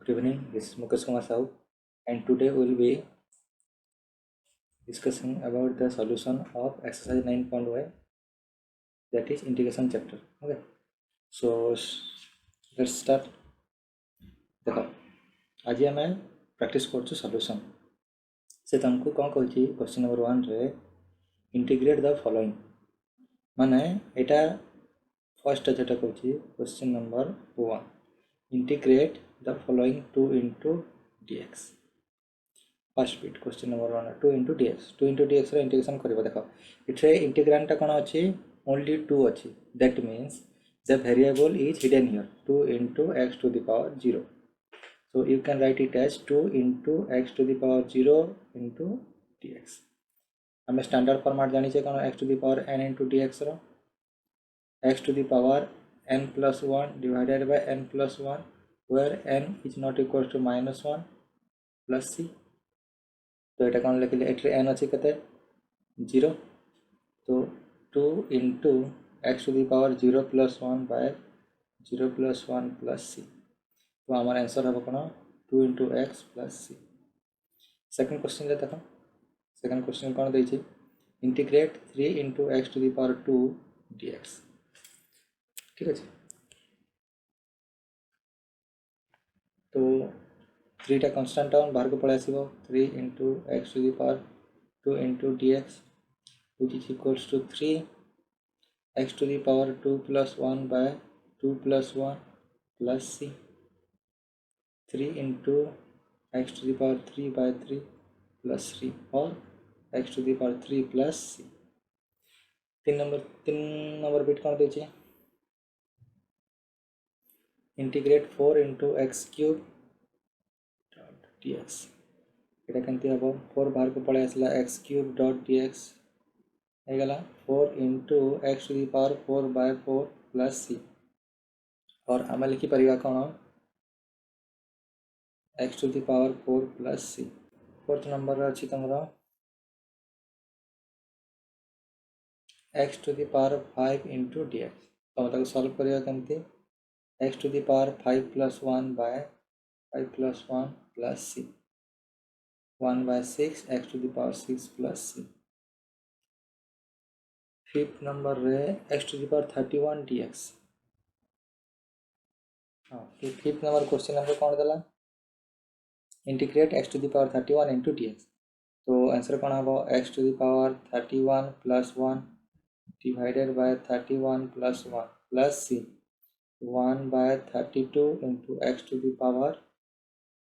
Good evening, this is Mukesh Kumar Sahu, and today we will be discussing about the solution of exercise 9.1, that is integration chapter. Okay, so let's start. देखो आज आम practice कर solution से तुमको कौन कही question number 1 रे integrate the following माने एटा फर्स्ट जेटा कहूँ question number 1 integrate the following 2 into dx first bit question number 1 2 into dx 2 into dx रो इंटीग्रेशन करबो देखो इथे इंटीग्रांड टा कोन अछि ओनली 2 अछि that means the variable is hidden here 2 into x to the power 0 so you can write it as 2 into x to the power 0 into dx हमें standard format जानि छै कोन x to the power n into dx रो x to the power n plus 1 divided by n plus 1 where n is not equal to minus 1 plus c तो यहाँ कौन लिखिले एट्रे N अच्छी कते 0 तो 2 into x to the power 0 plus 1 by 0 plus 1 plus c तो हमारा answer हम कौन 2 into x plus c second question रे देखो सेकंड क्वेश्चन कौन देछि integrate 3 into x to the power 2 dx ठीक है तो 3 टा कांस्टेंट टाउन बाहर को पळे आसीबो 3 into x to the power 2 into dx which is equals to 3 x to the power 2 plus 1 by 2 plus 1 plus c 3 into x to the power 3 by 3 plus 3 or x to the power 3 plus c 3 number bit कौन दे integrate 4 into x cube dx এটা केमती हम 4 बाहर को पड़े आसला x cube dot dx गला 4 into x to the power 4 by 4 plus c और आम लिखिपर कौन x to the power 4 plus c fourth number अच्छी तुम x to the power 5 into dx तुम सॉल्व करिया केमती x to the power 5 plus 1 by 5 plus 1 plus c 1 by 6 x to the power 6 plus c fifth number रे x to the power 31 dx हाँ fifth number question number कौन देला integrate x to the power 31 into dx तो answer कौन हम x to the power 31 plus 1 divided by 31 plus 1 plus c 1 by 32 into x to the power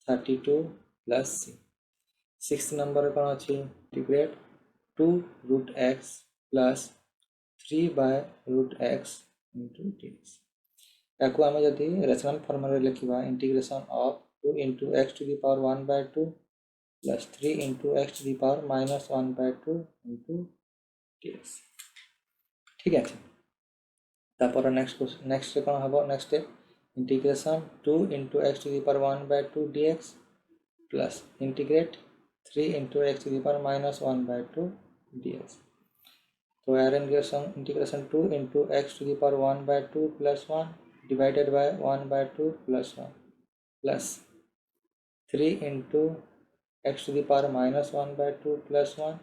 32 plus c sixth number कौन अच्छी integrate 2 root x plus 3 by root x into dx या आम जदि rational form रे लिखा integration of 2 into x to the power 1 by 2 plus 3 into x to the power minus 1 by 2 into dx ठीक है तापर नेक्स्ट कौन हम next integration 2 into x to the power 1 by 2 dx plus integrate 3 into x to the power minus 1 by 2 dx तो यार integration 2 into x to the power 1 by 2 plus 1 divided by 1 by 2 plus 1 plus 3 into x to the power minus 1 by 2 plus 1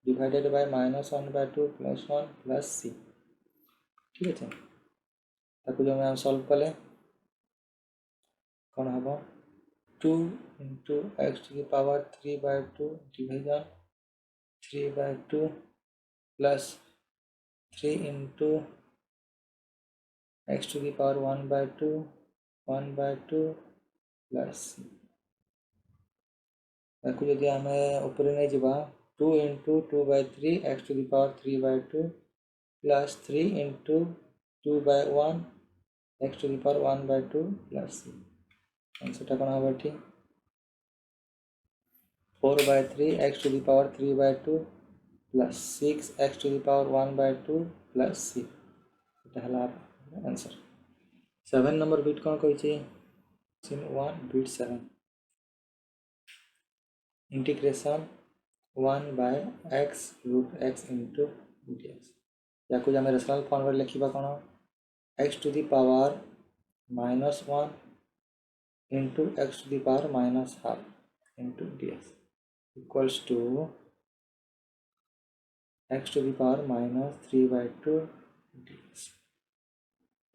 divided by minus 1 by 2 plus 1 plus c ठीक है ताको जो हम solve कले कौन हम 2 into x to the power 3 by 2 division 3 by 2 plus 3 into x to the power 1 by 2 1 by 2 plus ताको यदि आम ऊपर नहीं जावा 2 into 2 by 3 x to the power 3 by 2 plus 3 into 2 by 1 x to the power 1 by 2 plus c answer कौन हम ये 4 by 3 x to the power 3 by 2 plus 6 x to the power 1 by 2 plus c answer 7 number bit कौन कही 1 bit 7 integration 1 by x root x into dx या कुछ आम rational form रे लिखा कौन x to the power minus 1 into x to the power minus half into dx equals to x to the power minus 3/2 dx।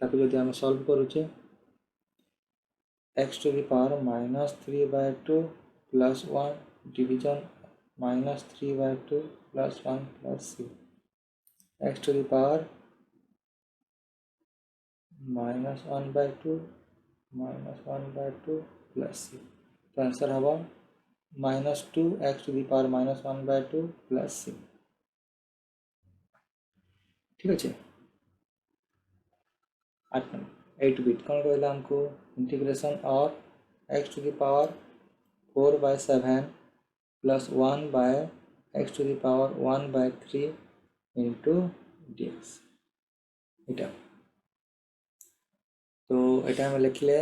ताकि जो आम solve करुचे x to the power minus 3/2 plus 1 division minus 3/2 plus 1 plus c x to the power minus 1/2 minus 1/2 plus c। तो answer हम -2 x to the power minus 1/2 plus c। ठीक अच्छे 8 bit कौन कहला हमको integration of x to the power 4/7 plus 1/x to the power 1/3 into dx এটা तो এটা हम लिखले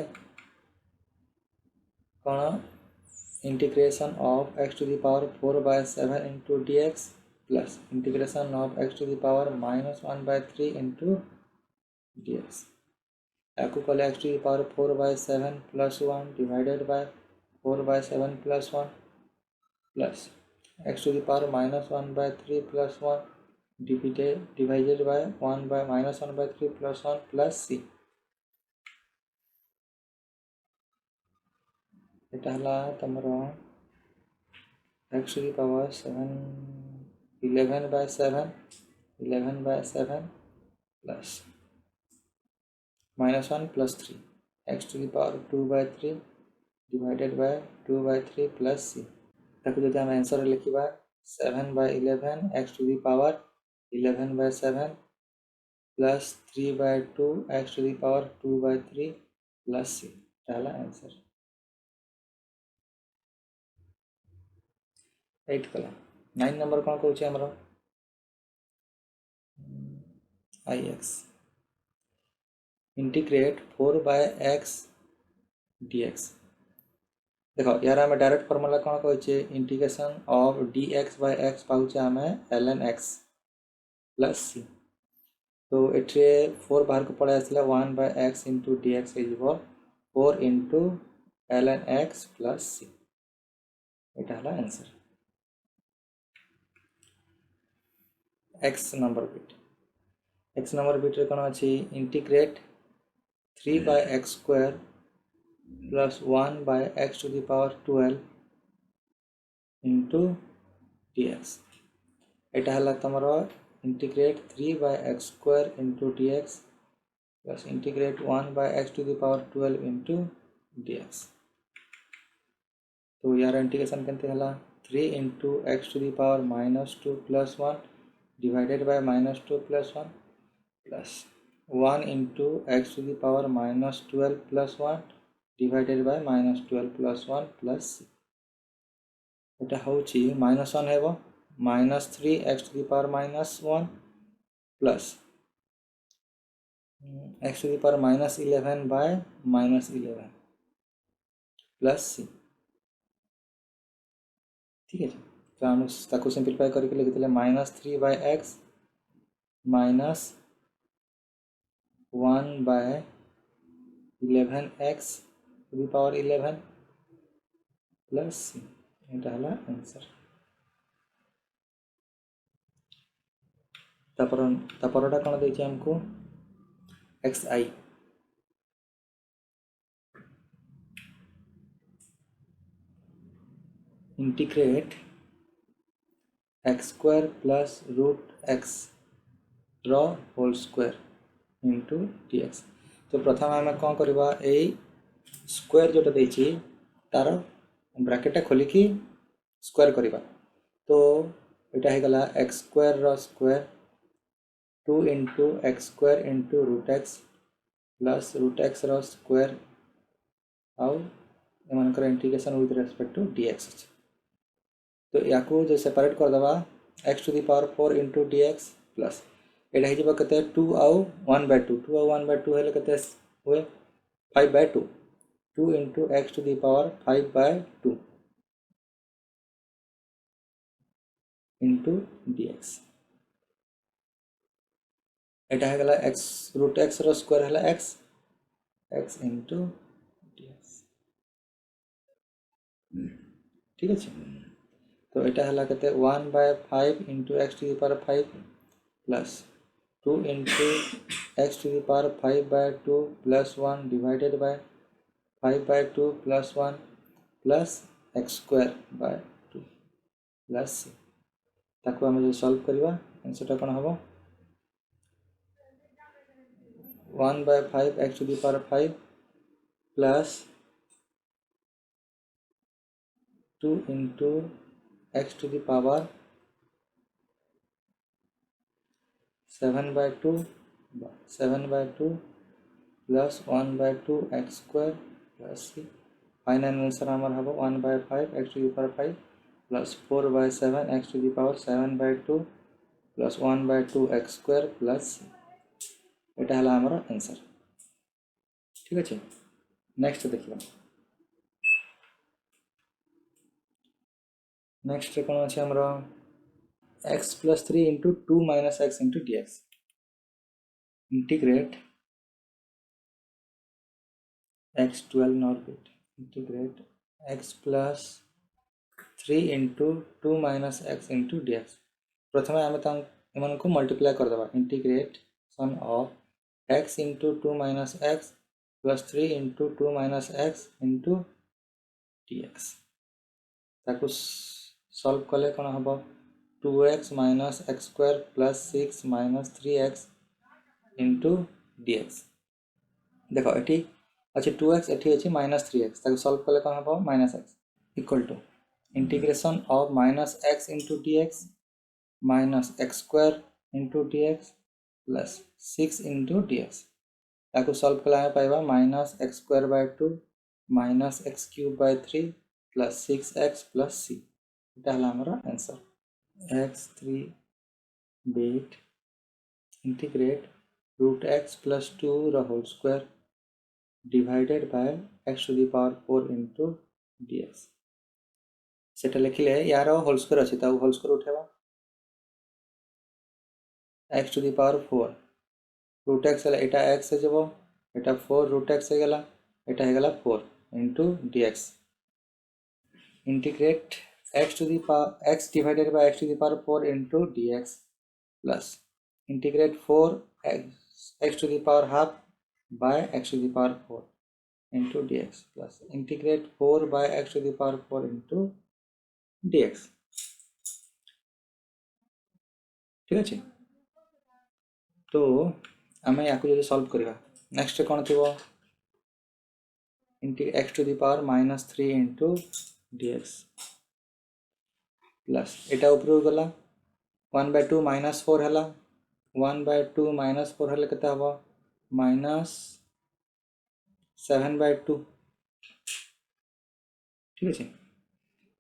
कौन integration of x to the power 4/7 into dx plus integration of x to the power -1/3 into dx आपको कहले x to the power 4/7 plus 1 divided by 4/7 plus 1 plus x to the power -1/3 plus 1 divided by 1 by -1/3 plus 1 plus c এটা হলা তোমার x to the power 7 11/7 plus -1 plus 3 x to the power 2/3 divided by 2/3 plus c ताकि जो हम answer लिखिबा 7/11 x to the power 11/7 plus 3/2 x to the power 2/3 plus c ताला answer 8 कला 9 number कौन कहूँ हमरा ix इंटीग्रेट 4/x dx देखो यार आम डायरेक्ट फॉर्मूला कौन कहे integration of dx by x पाऊे आम ln x प्लस c तो ये 4 बाहर को पड़े आसला 1/x into dx हो 4 into ln x plus c এটা হলো आंसर x नंबर बिट रे कौन अच्छी integrate 3/x square plus 1/x to the power 12 into dx এটা হলা তোমার integrate 3/x square into dx plus integrate 1/x to the power 12 into dx तो यार इंटीग्रेशन केनते हला 3 into x to the power -2 plus 1 divided by -2 plus 1 plus 1 into x to the power -12 plus 1 divided by -12 plus 1 plus c এটা হচ্ছে -1 हेबो -3 x to the power -1 plus x to the power -11 by -11 plus c ठीक है तो हम ताको simplify करके लिखते -3/x minus 1/11x to the power 11 plus c এটা হলো आंसर তারপরটা কোন দিয়েছে हमको xi integrate x square plus root x रो होल स्क्वायर into dx तो प्रथम आम कौन करवा यही स्क्वायर जोटा देछि तार ब्रैकेट खोलिकी स्क्वायर करवा तो यहाँ होगला x square रो square 2 into x square into root x plus root x रो स्क्वायर आउ एमानकर integration with respect to dx तो या जो सेपरेट करदे x to the power 4 into dx plus iota हो जब कते 2 आउ 1/2 2 आउ 1/2 हेले कते हुए 5/2 2 into x to the power 5/2 into dx Etah हेगला x root x रो स्क्वायर हेला x into dx ठीक अच्छे। तो यहाँ है के 1/5 into x to the power 5 plus 2 into x to the power 5/2 plus 1 divided by 5/2 plus 1 plus x square by 2 plus c. ताको आम जो सॉल्व करवा आंसर कौन हम 1/5 x to the power 5 plus 2 into x to the power 7/2 plus 1/2 x square plus c. Final answer हमार हम 1/5 x to the power 5 plus 4/7 x to the power 7/2 plus 1/2 x square plus c. यहाँ है आमर answer. ठीक अच्छे। Next देखिए next कौन अच्छे आमर x plus 3 into 2 minus x into d x integrate x 12 not bit integrate x plus 3 into 2 minus x into d x. प्रथम आम एम को मल्टीप्लाई करदे integration of x into 2 minus x plus 3 into 2 minus x into d x. ताकू solve कले कौन हम 2x minus x square plus 6 minus 3x into d x. देख ये अच्छे 2x ये अच्छे माइनस 3x ताकू सॉल्व कले कौन हम minus x equal to integration of minus x into d x minus x square into d x plus 6 into d x. ताकू सॉल्व कला पाइबा minus x square by 2 minus x cube by 3 plus 6x plus c. यहाँ है आमर answer x 3 bit integrate root x plus 2 whole square divided by x to the power 4 into d x. से लिखिले यार whole square अच्छे whole square उठेबा x to the power 4 root x है यहाँ x हो यहाँ 4 रूट एक्स हो गला यहाँ हो गला 4 into d x integrate x to the power x divided by x to the power 4 into dx plus integrate 4 x to the power half by x to the power 4 into dx plus integrate 4 by x to the power 4 into dx। ठीक अच्छे। तो आम या जो solve करवा next कौन थी x to the power minus 3 into dx plus iota ऊपर गला 1/2 माइनस 4 है 1/2 माइनस 4 है के हम माइनस 7/2। ठीक अच्छे।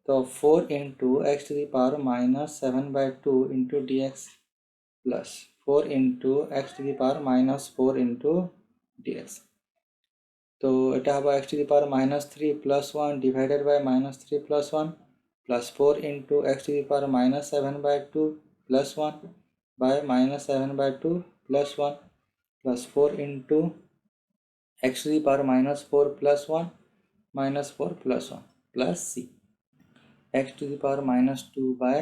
तो 4 into x to the power minus 7/2 into d x plus 4 into x to the power minus 4 into d x. तो यहाँ हम x to the power minus 3 plus 1 divided by minus 3 plus 1 plus 4 into x to the power minus 7/2 plus 1 by minus 7/2 plus 1 plus 4 into x to the power minus 4 plus 1 minus 4 plus 1 plus c x to the power minus 2 by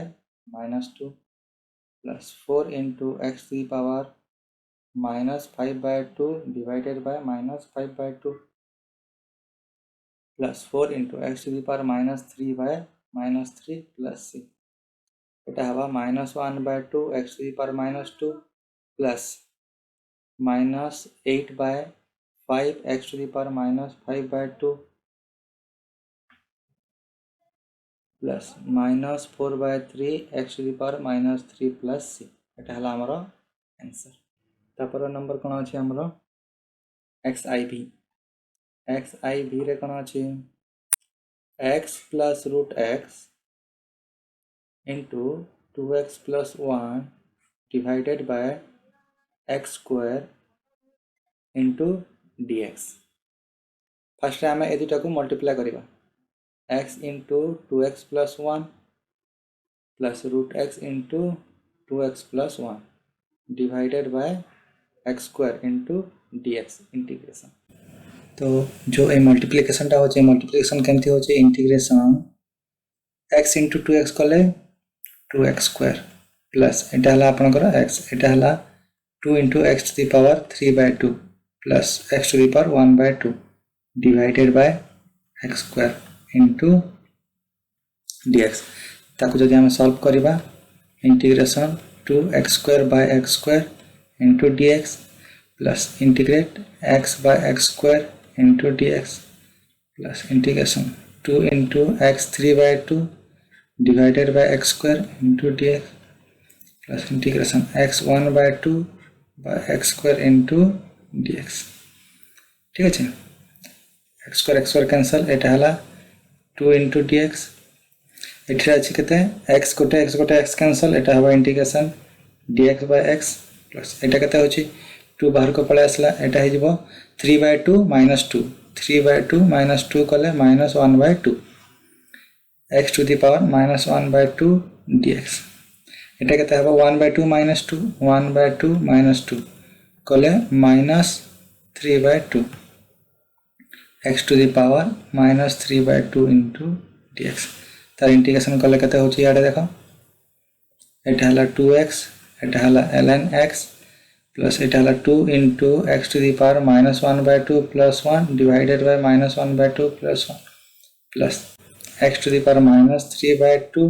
minus 2 plus 4 into x to the power minus 5/2 divided by minus 5/2 plus 4 into x to the power minus 3 by minus 3 plus c. এটা হবা -1/2 x to the power -2 plus -8/5 x to the power -5/2 plus -4/3 x to the power -3 plus c। এটা হলা আমার answer. তারপর number কোন আছে আমার xiv xiv রে কোন আছে x plus root x into 2x plus 1 divided by x square into dx। First आम ए दुटा को मल्टीप्लाई करवा x into 2x plus 1 plus root x into 2x plus 1 divided by x square into dx integration. तो तो जो ए मल्टीप्लिकेशनटा होचे multiplication केमती होचे इंटीग्रेशन x इंटू 2x कले 2x स्क्वायर प्लस एटा हला आपनकर x एटा हला 2 into x to the power 3/2 plus x to the power 1/2 divided by x square into dx ताको जदि हम सॉल्व करिबा integration 2x square by x square into dx plus integrate x by x square into dx plus integration 2 into x 3/2 divided by x square into dx plus integration x 1/2 by x square into dx ठीक है x square cancel एटा हला 2 into dx एठरा अछि केते x गोटे x cancel एटा हवा integration dx by x plus एटा केते होछि 2 बाहर को पळे आसला एटा हे जिवो 3/2 - 2 3/2 - 2 कले -1/2 x to the power -1/2 dx एटा केते हबो 1/2 - 2 1/2 - 2 कले -3/2 x to the power -3/2 into dx तार इंटीग्रेशन कले केते होछि याडे देखो एटा हला 2x एटा हला ln x plus it is 2 into x to the power -1/2 plus 1 divided by -1/2 plus 1 plus x to the power -3/2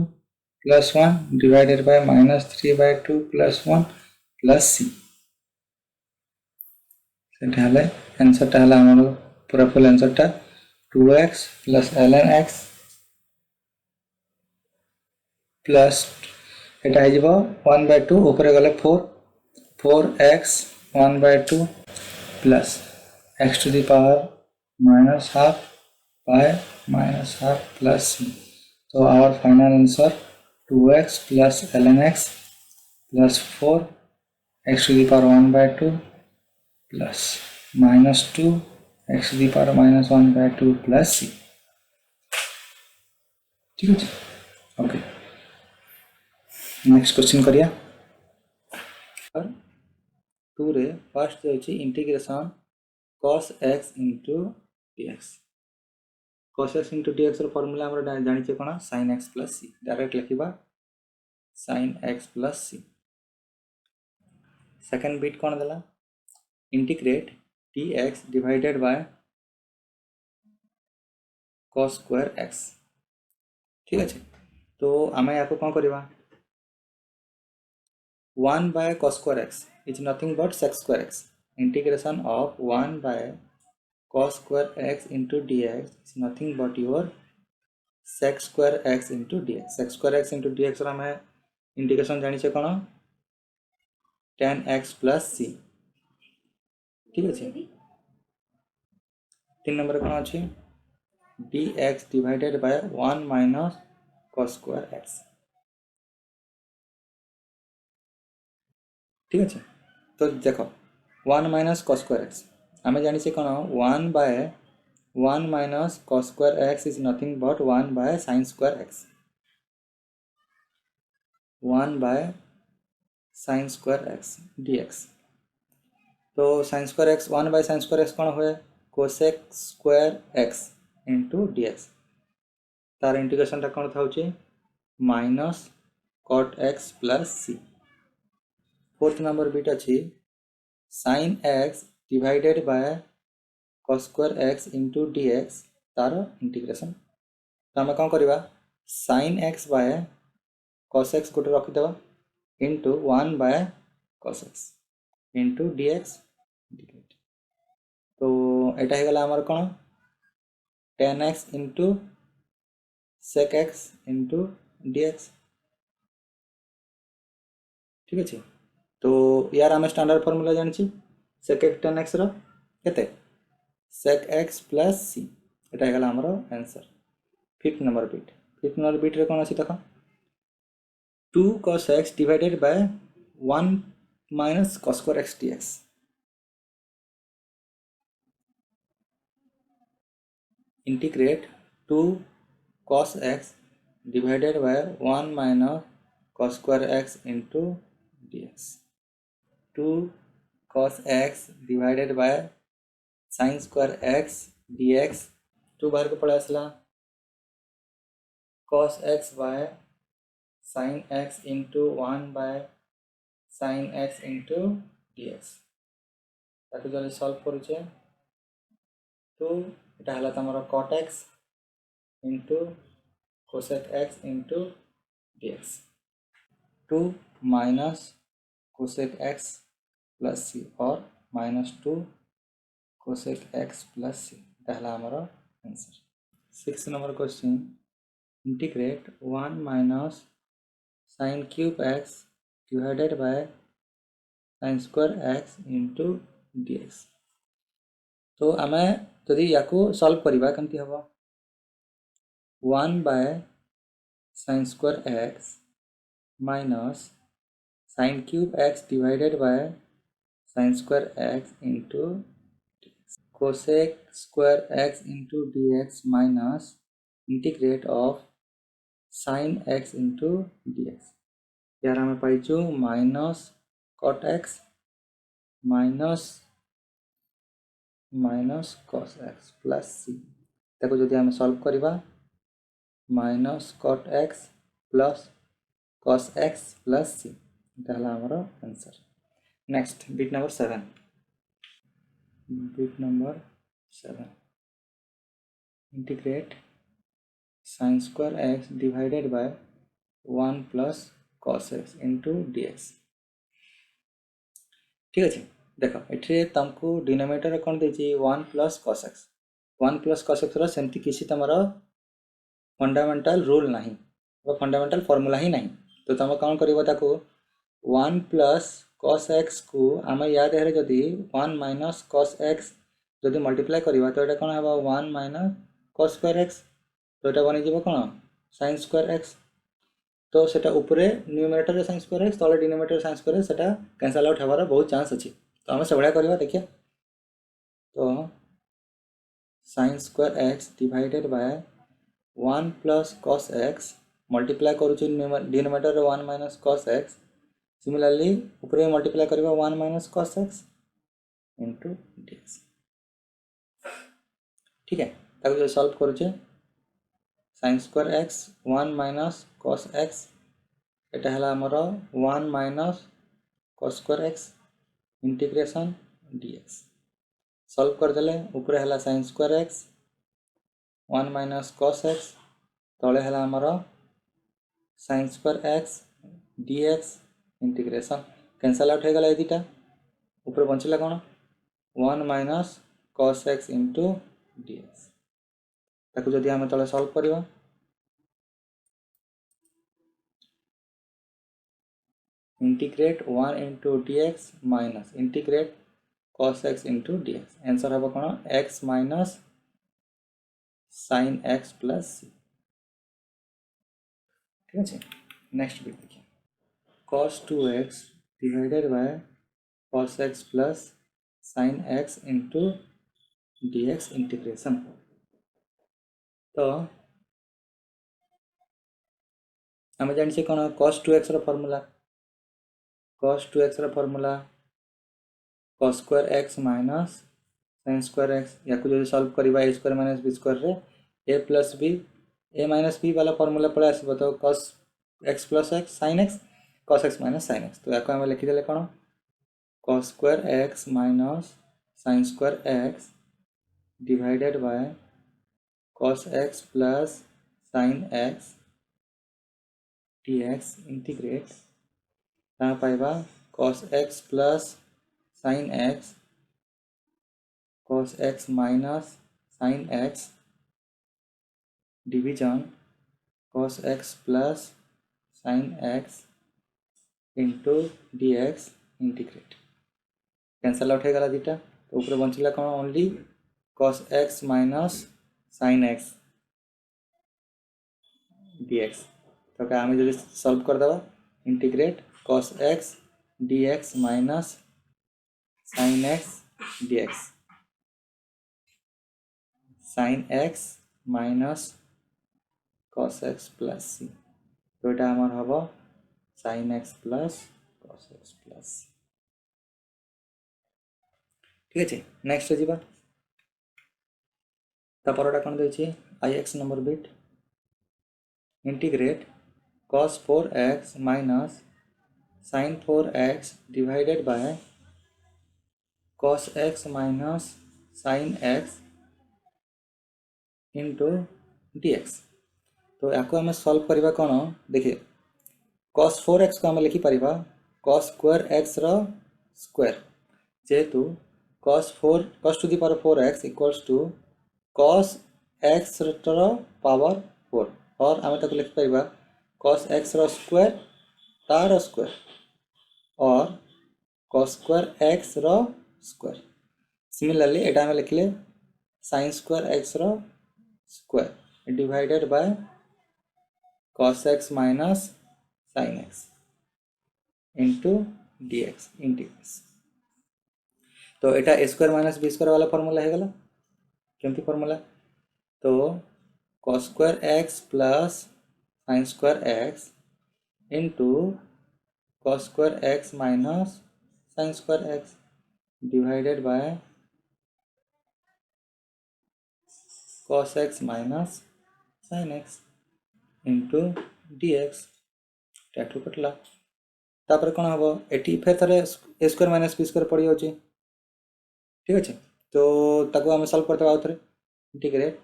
plus 1 divided by -3/2 plus 1 plus c सेटा हले answer टा हला हमर पूरा फुल आंसर टा 2x plus ln x plus एटा हे जिवो 1/2 ऊपर गले 4x 1/2 plus x to the power -half by -half plus c. So our final answer 2x plus ln x plus 4 x to the power 1/2 plus -2 x to the power -1/2 plus c. ठीक है okay next question करिया 2 रे first होची integration cos x into dx cos x into dx रो formula हमरा जानि छै कोना sin x plus c direct लिखिबा sin x plus c second bit कोन देला integrate dx divided by cos square x ठीक अछि तो आमे याको कोन करबा 1 by cos square x is nothing but sec square x. Integration of 1 by cos square x into dx is nothing but your sec square x into dx. Sec square x into dx रा मैं integration जानि छै कोन tan x plus c ठीक अछि 3 number कोन अछि dx divided by 1 minus cos square x ठीक है तो देखो 1 minus cos square x हमें जानी से कौन 1 by 1 minus cos square x is nothing but 1 by sin square x 1 by sin square x dx तो sin square x 1 by sin square x कौन हुए cosec square x into dx तार integration टा कौन था minus cot x plus c fourth number bit अच्छी sin x divided by cos square x into dx तार integration तो आम कौन करवा sin x by cos x गोटे रखीद into 1 by cos x into dx तो एटा ही गला हमार कौन tan x into sec x into dx ठीक है तो यार आम स्टैंडर्ड फॉर्मूला जानी sec x tan x केते sec x plus c एटा हेगला हमरो आंसर फिफ्थ नंबर बिट रे कोन अछि देखो 2 cos x divided by 1 minus cos square x dx integrate 2 cos x divided by 1 minus cos square x into dx 2 cos x divided by sin square x dx 2 बाहर को पड़ा आसला cos x by sin x into 1 by sin x into dx ताकि जल्दी solve करूचे तो এটা हला तमरो cot x into cosec x into dx 2 minus cosec x plus c और minus 2 cosec x plus c এটা हला हमारा answer 6 number question integrate 1 minus sin cube x divided by sin square x into dx तो आम जदि या solve करवा कमती हम 1 by sin square x minus sin cube x divided by sin square x into dx. Cosec square x into dx minus integrate of sin x into dx. यार हमें पाइचु minus cot x minus cos x plus c ताको जदि आम solve करवा minus cot x plus cos x plus c इतना हमारा answer next bit number 7 bit number 7 integrate sin square x divided by 1 plus cos x into dx ठीक अच्छे देख ये तुमको डिनोमिनेटर कौन देछि 1 plus cos x 1 plus cos x सेमती किसी तुमर फंडामेंटल रूल नहीं फंडामेंटल फॉर्मूला ही नहीं तो तुम कौन कर 1 plus cos x को आम या देहरे जदि 1 minus cos x जदि मल्टीप्लाई करवा तो ये कौन है 1 minus cos square x तो ये बन कौन sin square x तो सेटा उपरे न्यूमरेटर रे sin square x तले डिनोमिनेटर sin square x सेटा कैंसल आउट होवार बहुत चांस अच्छी तो आम से भाया करवा देखिए तो sin square x divided by 1 plus cos x multiply करूँ डिनोमिनेटर रे 1 minus cos x सिमिलरली ऊपर मल्टीप्लाई करवा 1 minus cos x into dx ठीक है ताको जो सॉल्व करूँ sin square x 1 minus cos x एटा हला हमर 1 minus cos square x integration dx solve कर देले ऊपर हला sin square x 1 minus cos x तले हला हमर sin square x dx integration cancel out हो गला ए दिटा ऊपर बंचला कोन 1 minus cos x into dx ताको जदि हम तले सॉल्व करबा integrate 1 into dx minus integrate cos x into dx answer हम कोन x minus sin x plus c ठीक है नेक्स्ट बिट देखिए cos 2x divided by cos x plus sin x into dx integration तो आम जानी कौन cos 2x formula cos 2x formula cos square x minus sin square x या जो solve करवा a square minus b square रे a plus b a minus b वाला formula पड़े आसब तो cos x plus x sin x cos x minus sin x तो या आम लिखिदे कौन cos square x minus sin square x divided by cos x plus sin x dx integrate कहाँ पाइबा cos x plus sin x cos x minus sin x division cos x plus sin x into dx integrate cancel out हो गला दीटा तो ऊपर बंचला कौन only cos x minus sin x dx तो क्या आम जो सॉल्व कर देवा integrate cos x dx minus sin x dx sin x minus cos x plus c तो ये आमर हम sin x plus cos x plus ठीक है नेक्स्ट जीवा तापरटा कौन देछि ix number bit integrate cos 4x minus sin 4x divided by cos x minus sin x into dx। तो या आम सल्व करवा कौन देखिए cos 4x को आम लिखिपर cos स्क्वायर x रो स्क्वायर जेहेतु cos to the power 4x equals to cos x रो पावर 4 और आम ताको लिखिपर cos x रो स्क्वायर तार स्क्वायर और cos स्क्वायर x रो स्क्वायर। सिमिलरली एटा आम लिखले sin स्क्वायर x रो square divided by cos x minus sin x into dx इंटीग्रेस। तो एटा a स्क्वायर माइनस b स्क्वायर वाला फॉर्मूला है गला केमती फॉर्मूला तो cos square x plus sin square x into cos square x minus sin square x divided by cos x minus sin x into dx टू कटला तापर कौन हम एटी फेर थे a square minus b square पड़ जाऊँगी ठीक अच्छे। तो ताको आम सल्व करते आउ थे integrate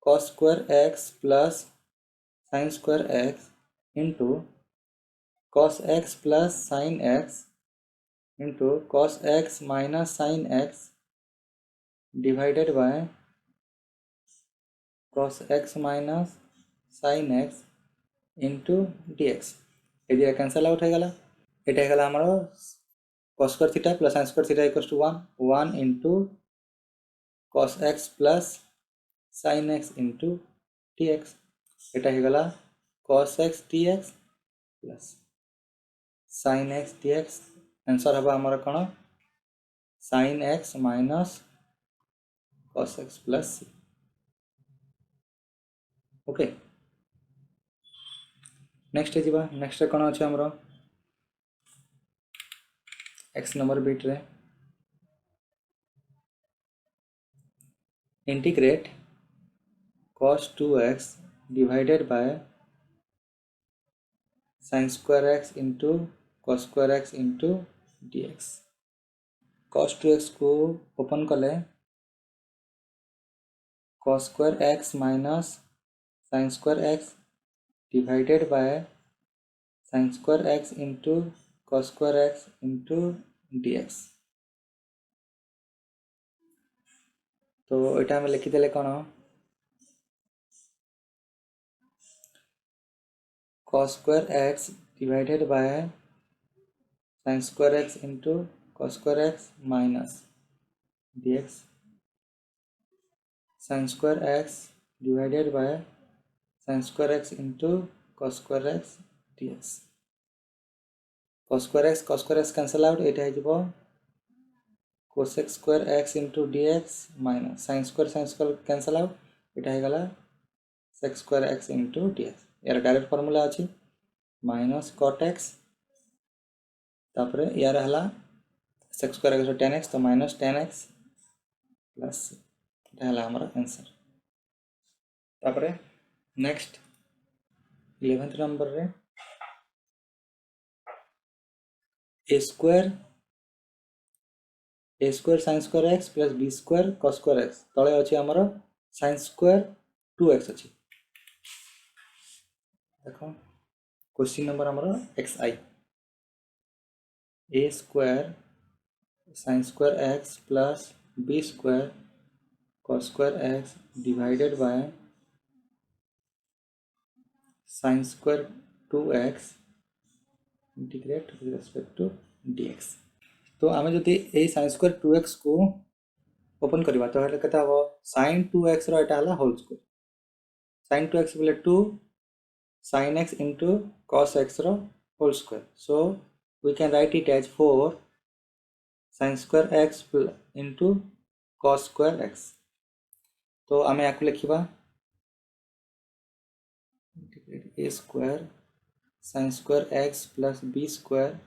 cos square x plus sin square x into cos x plus sin x into cos x minus sin x divided by cos x minus sin x into dx। ये कैंसल आउट है गला एटा है आमर cos square theta plus sin square theta equals to 1 into cos x plus sin x into dx एटा है गला cos x dx plus sin x dx answer हबा आमर कौन sin x minus cos x plus c। Okay next है next कौन अच्छे आमर x नंबर बिट रे integrate cos 2x divided by sin square x into cos square x into dx। cos 2x को open कले cos square x minus sin square x divided by sin square x into cos square x into dx। तो यहाँ आम लिखिदे कौन cos square x divided by sin square x into cos square x minus dx sin square x divided by sin square x into cos square x dx। cos square x cancel out ये हो cosec square x into dx minus sin square cancel out ये है गला sec square x into dx। यार direct formula अच्छी minus cot x तापर यार हला sec square x tan x तो माइनस tan x प्लस ये हला हमारा आंसर। तापर नेक्स्ट 11th नंबर रे a square sin square x plus b square cos square x तले अच्छे आमर sin स्क्वायर 2x अच्छी देखो क्वेश्चन नंबर आमर xi a square sin square x plus b square cos square x divided by sin square 2x integrate with respect to dx। तो आम जदि ये sin स्क्वायर 2x को ओपन करवा तो हेल्ले केता हो sin 2x रो एटा हला होल स्क्वायर sin 2x बोले 2 sin x into cos x रो whole square. So we can write it as 4 sin square x into cos square x। तो आम या लिखा a square sin square x plus b square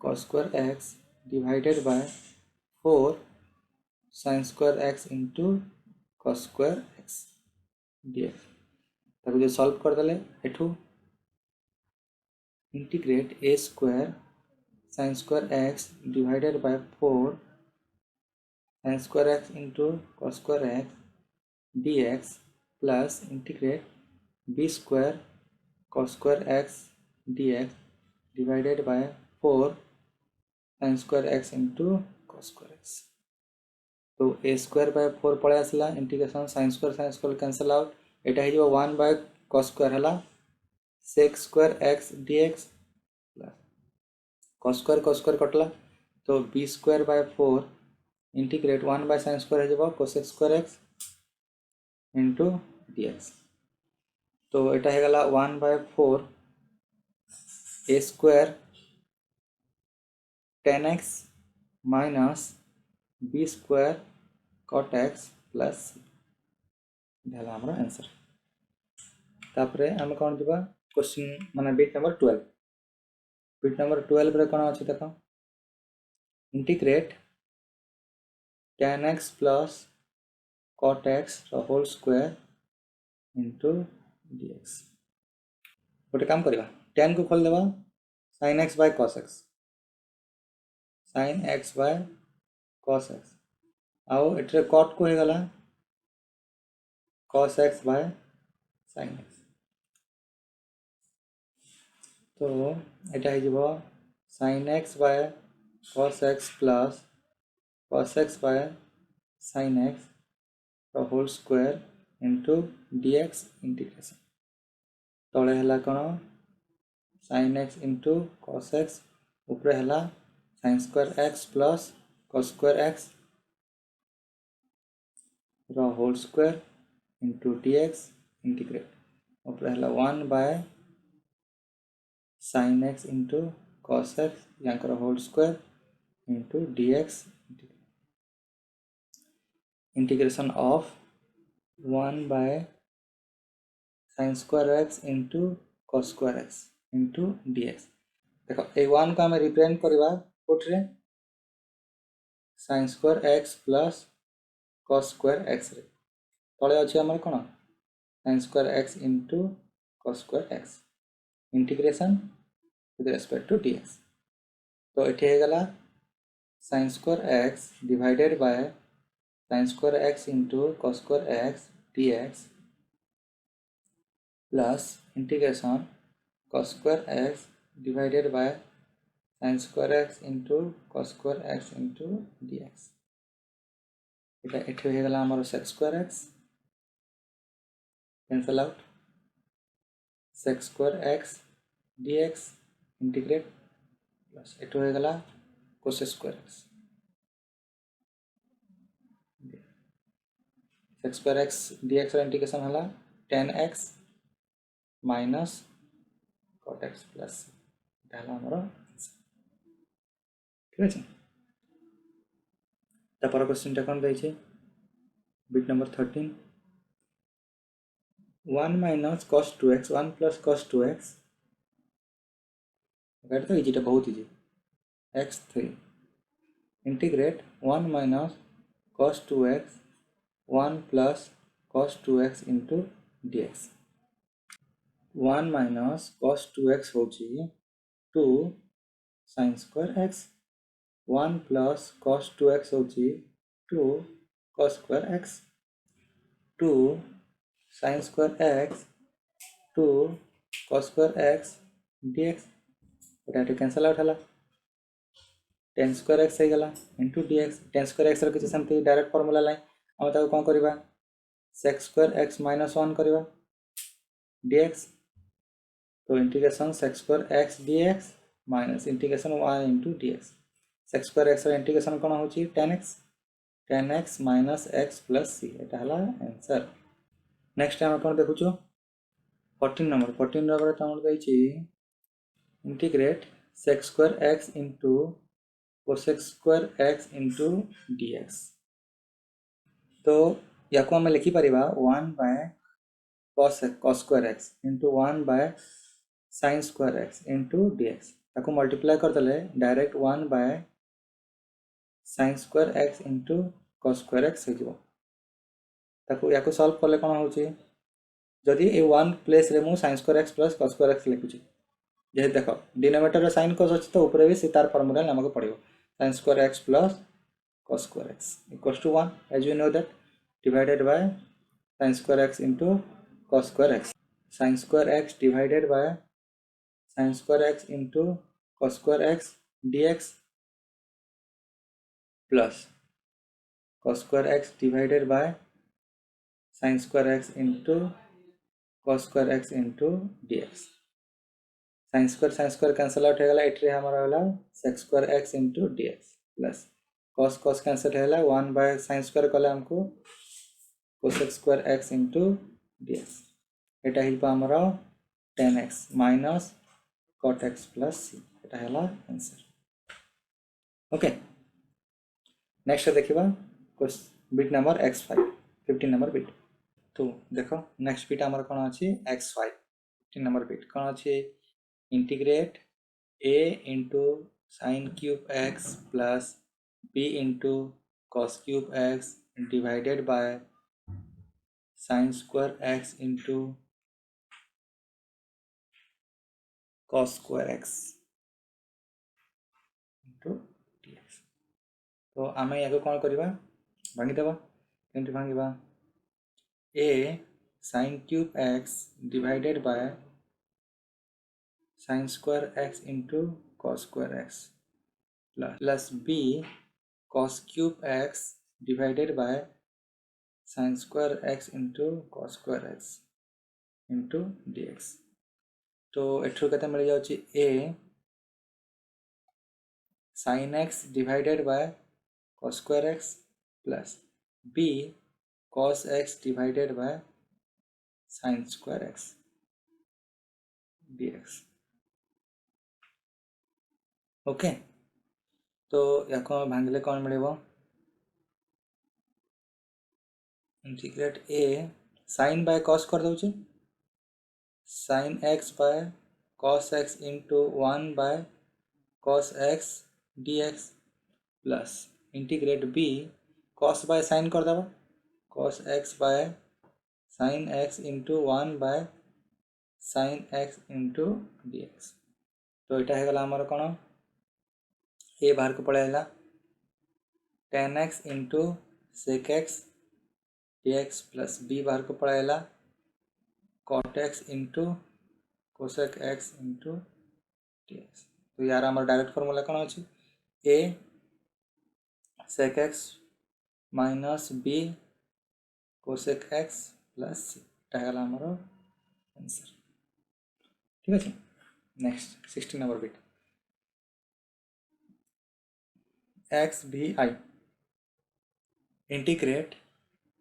cos square x divided by 4 sin square x into cos square x। dx ताको जो solve कर देले एठू integrate a square sin square x divided by 4 sin square x into cos square x dx plus integrate b square cos square x dx divided by 4 sin square x into cos square x. तो a square by 4 पड़े आसला integration sin square cancel out एटा है जो 1 by cos square हला sec square x dx plus cos square कटला तो b square by 4 integrate 1 by sin square है जो cosec square x into dx तो एटा है गला 1 by 4 a square tan x minus b square cot x plus ढाला हमरा answer तापरे हम कोन दिबा क्वेश्चन माने बिट नंबर 12 रे कोन अछि देखो integrate tan x plus cot x the whole square into dx गोटे काम करबा tan को खोल देबा sin x by cos x sin x by cos x आओ एटरे cot को हे गला cos x by sin x तो एटा हे जबो sin x by cos x plus cos x by sin x the whole square into dx integration तले हला कोन sin x into cos x ऊपर हला sin square x plus cos square x the whole square into dx integrate ऊपर हला 1 by sin x into cos x यांकर whole square into dx integration of 1 by sin square x into cos square x into dx देखो ए 1 को हम represent करबा कोठरे sin square x plus cos square x रे तळे अछि हमर कोन sin square x into cos square x integration with respect to dx तो एठी हे गला sin square x divided by sin square x into cos square x dx plus integration cos square x divided by sin square x into cos square x into dx एटा एठी हे गला हमर sec square x cancel out sec square x dx integrate plus एठो हे गला cos square x sec square x dx ର integration हला tan x minus cot x plus ढाला हमर ठीक अछि तापर क्वेश्चन टा कोन दै छै bit number 13 1 minus cos 2x 1 plus cos 2x अगर तो इजी बहुत easy x3 integrate 1 minus cos 2x 1 plus cos 2x into dx 1 minus cos 2x होची 2 sin square x 1 plus cos 2x होची 2 cos square x 2 sin square x 2 cos square x dx एटा cancel out हला tan square x हे गला into dx tan square x रो किछ समथि direct formula line हम ताको कोन करबा sec square x minus 1 करबा dx तो integration sec square x dx minus integration 1 into dx sec square x रो integration कोन होची tan x minus x plus c एटा हला answer next हम कोन देखु छु 14 नंबर तमर दै छी integrate sec square x into cosec square x into dx तो याको हम लिखि परिबा 1 by cos square x into 1 by sin square x into dx ताको मल्टीप्लाई कर दले direct 1 by sin square x into cos square x हे जिवो ताको याको सॉल्व करले कोन होची जदि ए वन प्लेस रे मु sin square x plus cos square x लिखुची जे देख डिनोमिनेटर रे sin cos अछि तो ऊपर भी से तार फार्मूला हमको पड़िबो sin square x plus cos square x equals to 1 as you know that divided by sin square x into cos square x sin square x divided by sin square x into cos square x dx plus cos square x divided by sin square x into cos square x into dx sin square cancel out होगा एट्री हमारा होला sec square x into dx plus cos cancel है 1 by sin square कले हमको cosec square x into dx एटा ही हमारा 10x minus cot x plus c एटा है answer okay next देखिबा bit number x5 15 number bit तो देखो नेक्स्ट बिट हमर कोन अछि x5 15 नंबर बिट कोन अछि integrate a into sin cube x plus b into cos cube x divided by sin square x into cos square x into dx तो आम या कौन करवा भांगीदेवा केमती भांगा a sin cube x divided by sin square x into cos square x plus b cos cube x divided by sin square x into cos square x into dx तो एठू केते मिल जाउची a sin x divided by cos square x plus b cos x divided by sin square x dx okay तो याको भांगले कौन मिलेबो integrate a sin by cos कर दउची sin x by cos x into 1 by cos x dx plus integrate b cos by sin कर दबा cos x by sin x into 1 by sin x into dx तो यहाँ है आमर कौन ए बाहर को पड़ेगा tan x into sec x dx plus b बाहर को पड़ेगा cot x into cosec x into dx तो यार आमर डायरेक्ट फॉर्मूला कौन अच्छी a sec x minus b cosec x plus c है आमर आंसर ठीक है next 16 number bit x v I integrate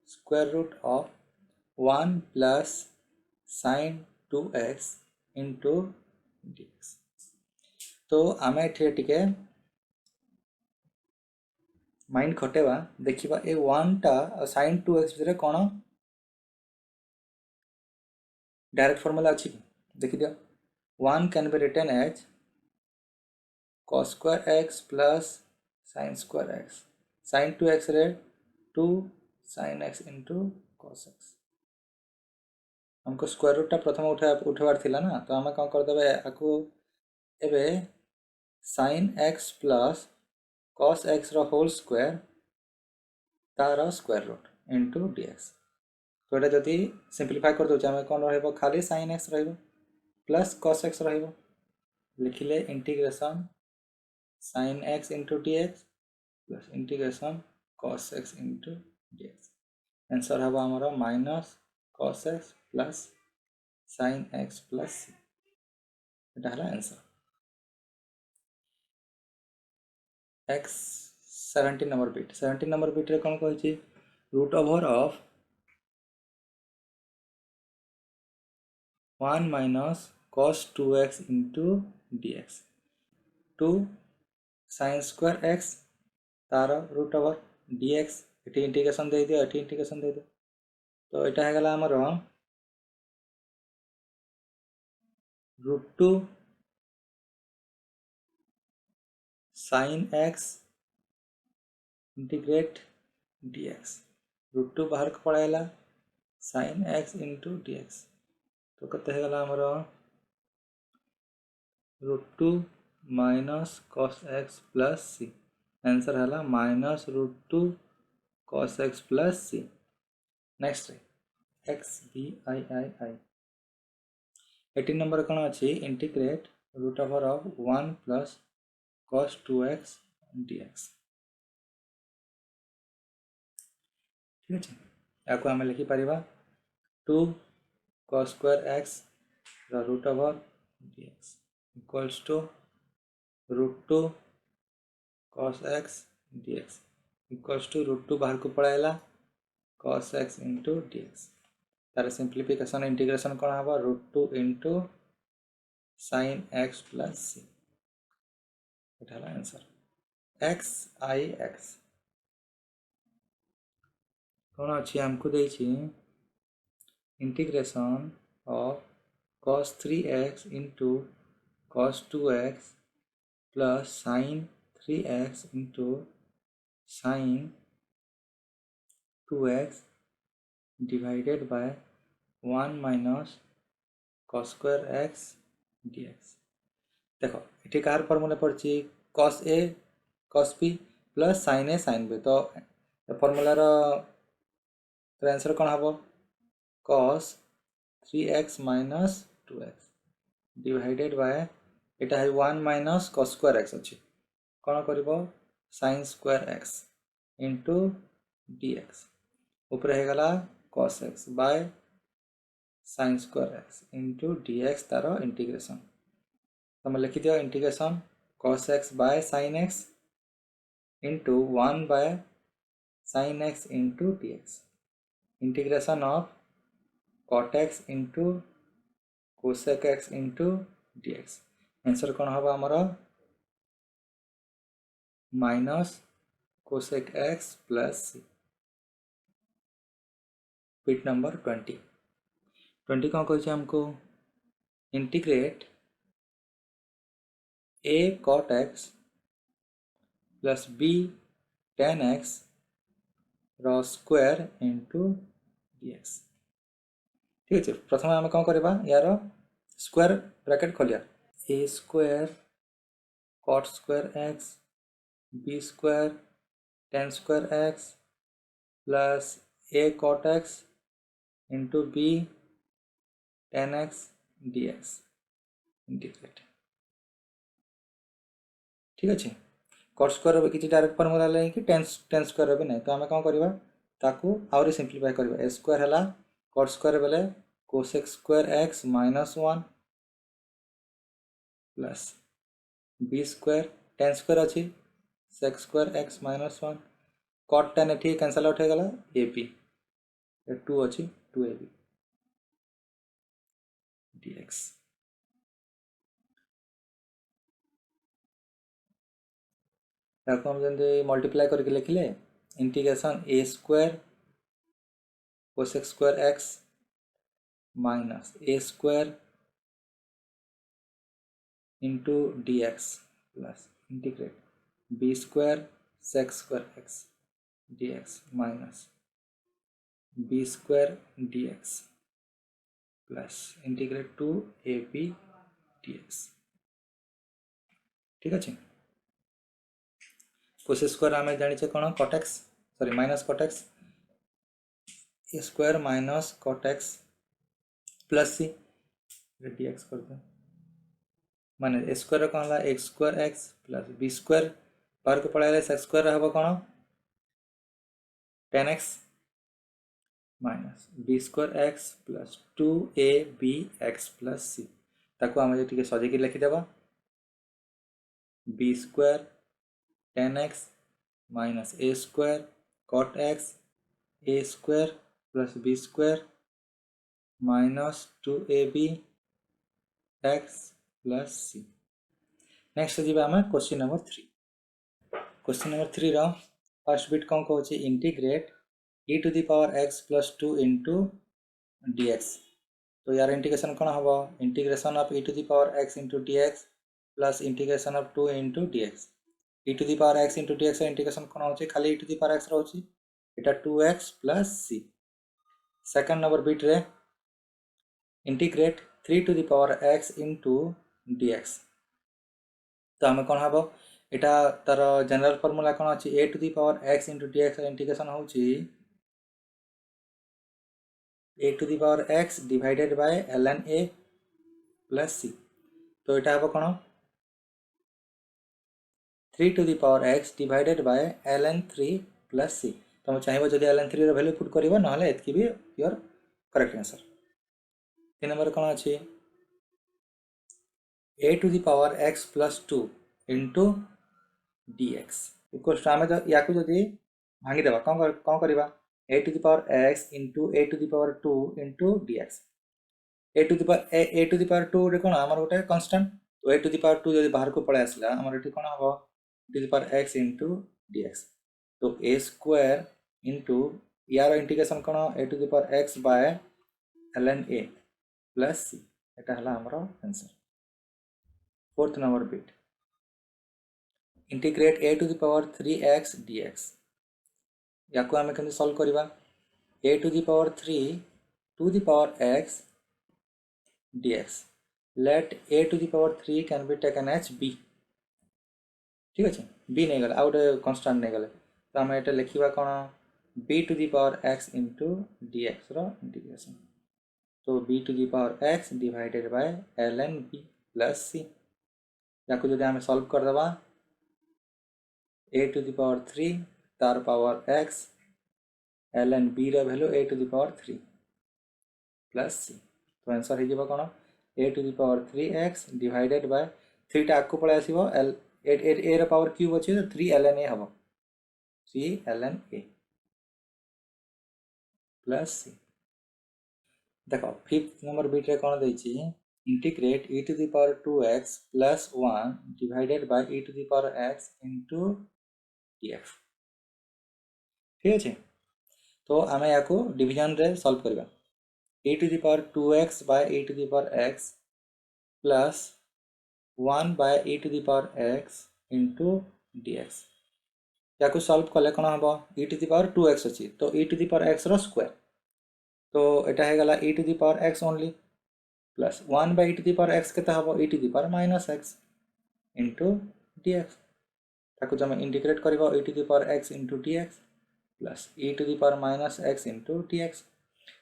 square root of 1 plus sin 2x into dx तो आमे एठे टिके माइंड खटेबा देखिबा ए 1 टा sin 2x भितरे कोन डायरेक्ट फार्मूला अछि देखि दियो 1 can be written as cos square x plus sin square x sin 2x रे 2 sin x into cos x हमको स्क्वायर रूट टा प्रथम उठेबार थिला ना तो आमे कौन कर देबे आकु एबे sin x plus cos x रो होल स्क्वायर तार स्क्वायर रूट into dx तो एटा जदि सिंपलीफाई कर दोचे आमे कौन रहइबो खाली sin x रहइबो प्लस cos x रहइबो लिखिले integration sin x into dx plus integration cos x into dx answer हबा हमारा minus cos x plus sin x plus c एटा हला आंसर x 17 नंबर बिट रे कोन कहै छी root over of 1 minus cos 2x into dx 2 sin square x तार root over dx एटी इंटीग्रेशन दे दियो एटी इंटीग्रेशन दे दियो तो एटा है गला हमर root 2 sin x integrate dx root 2 बाहर को पड़ेगा sin x into dx तो कते हो गला हमर √2 minus cos x plus c answer है -√2 cos x plus c। Next x b I 18 number कौन अच्छी integrate √1 plus cos 2x dx। ठीक अच्छे या आम लिखिपर 2 cos square x √dx equals to √2 cos x dx equals to √2 बाहर को पड़ाला cos x इंटू dx तार सिंप्लीफिकेशन इंटीग्रेशन कौन हम √2 into sin x plus c ये आंसर x I x कौन अच्छी आमको देखिए integration of cos 3x into cos 2x plus sin 3x into sin 2x divided by 1 minus cos square x dx। देखो ये car formula पड़ी cos a cos b plus sin a sin b तो फॉर्मूलार answer कौन हम cos 3x minus 2x divided bye यहाँ है 1 minus cos square x अच्छी कौन कर sin square x into dx ऊपर हो गला cos x by sin square x into dx तार इंटीग्रेशन तुम लिखि दियो integration cos x by sin x into 1 by sin x into dx integration of cot x into cosec x into dx answer कौन हम आमर minus cosec x plus c। Bit number 20 कौन कह हमको integrate a cot x plus b tan x रो square into dx। ठीक है प्रथम आम कौन करवा यार स्क्वायर ब्रैकेट खोलिया a square cot square x b square tan square x plus a cot x into b tan x dx integrate. ठीक अच्छे cot स्क्वायर किसी डायरेक्ट फॉर्मूला ले कि tan स्क्वायर भी नहीं तो आम कौन करवा ताकू आउरी सिंप्लीफाई करवा a स्क्वायर है cot स्क्वायर बेले cosec square x minus 1 plus b square tan square अच्छी sec square x minus 1 cot tan ये कैंसल आउट हो गला ab 2 अच्छी 2ab dx। हम जब मल्टीप्लाई करके लिखिले integration a square cosec square x minus a square into dx plus integrate b square sec square x dx minus b square dx plus integrate two ab dx। ठीक अच्छे cos square आम जाने कौन cot x sorry minus cot x a स्क्वायर minus cot x plus c dx कर दे माने a square कौन है x square x plus b square बाहर को पढ़ाई सेक्स स्क्वायर हम कौन tan x minus b square x plus 2abx plus c ताको आम टे सजेक लिखिदेवा b square tan x minus a square cot x a square plus b square minus 2ab x plus c। Next जी आम question number 3 question number 3 रो first bit कौन कहे integrate e to the power x plus 2 into dx तो यार integration कौन हम integration of e to the power x into dx plus integration of 2 into dx e to the power x into dx integration कौन हो खाली e to the power x रोचे इटा 2x plus c। Second number bit रे integrate 3 to the power x into dx तो आम कौन हम यहाँ तार जनरल फॉर्मूला कौन अच्छी a to the power x into dx integration हो a to the power x divided by ln a plus c तो यहाँ हम कौन 3 to the power x divided by ln 3 plus c तुम चाहिए जब ln 3 वैल्यू पुट कर ना एतकी भी योर करेक्ट आंसर 3 नंबर कौन अच्छी a to the power x plus 2 into dx equals to आम या भांगीदेवा कौन करवा a to the power x into a to the power 2 into dx a to the power 2 रे कौन आमर गोटे कांस्टेंट तो a to the power 2 जब बाहर को पड़े आसला आमर ये कौन हम to the power x into dx तो a square into यार इंटीग्रेशन कौन a to the power x by ln a plus c एटा हला हमर answer fourth number bit integrate a to the power 3x dx या को हमें केमि solve करबा a to the power 3 to the power x dx let a to the power 3 can be taken as b ठीक अच्छे b नहीं गला out constant नहीं गले तो आम ये लिखा कौन b to the power x into dx रो इंटीग्रेशन तो b to the power x divided by ln b plus c या को जब आम सॉल्व कर देबा a to the power 3 तार पावर x ln b रो value a to the power 3 plus c तो आंसर हो कौन a to the power 3x divided by 3 टा आगको पळे आसीबो l a रो पावर क्यूब अच्छे तो 3 ln a हम 3 ln a plus c देखो फिफ्थ नंबर बिट रे कौन देछि integrate e to the power 2x plus 1 divided by e to the power x into dx ठीक अच्छे तो आम या डिविजन रे सॉल्व करबा e to the power 2x by e to the power x plus 1 by e to the power x into dx या solve कले कौन हम e to the power 2x अच्छी तो e to the power x रो square तो यहाँ होगला e to the power x only plus 1 by e to the power x के हम e to the power minus x into dx ताको जब इंटीग्रेट कर e to the power x into dx plus e to the power minus x into dx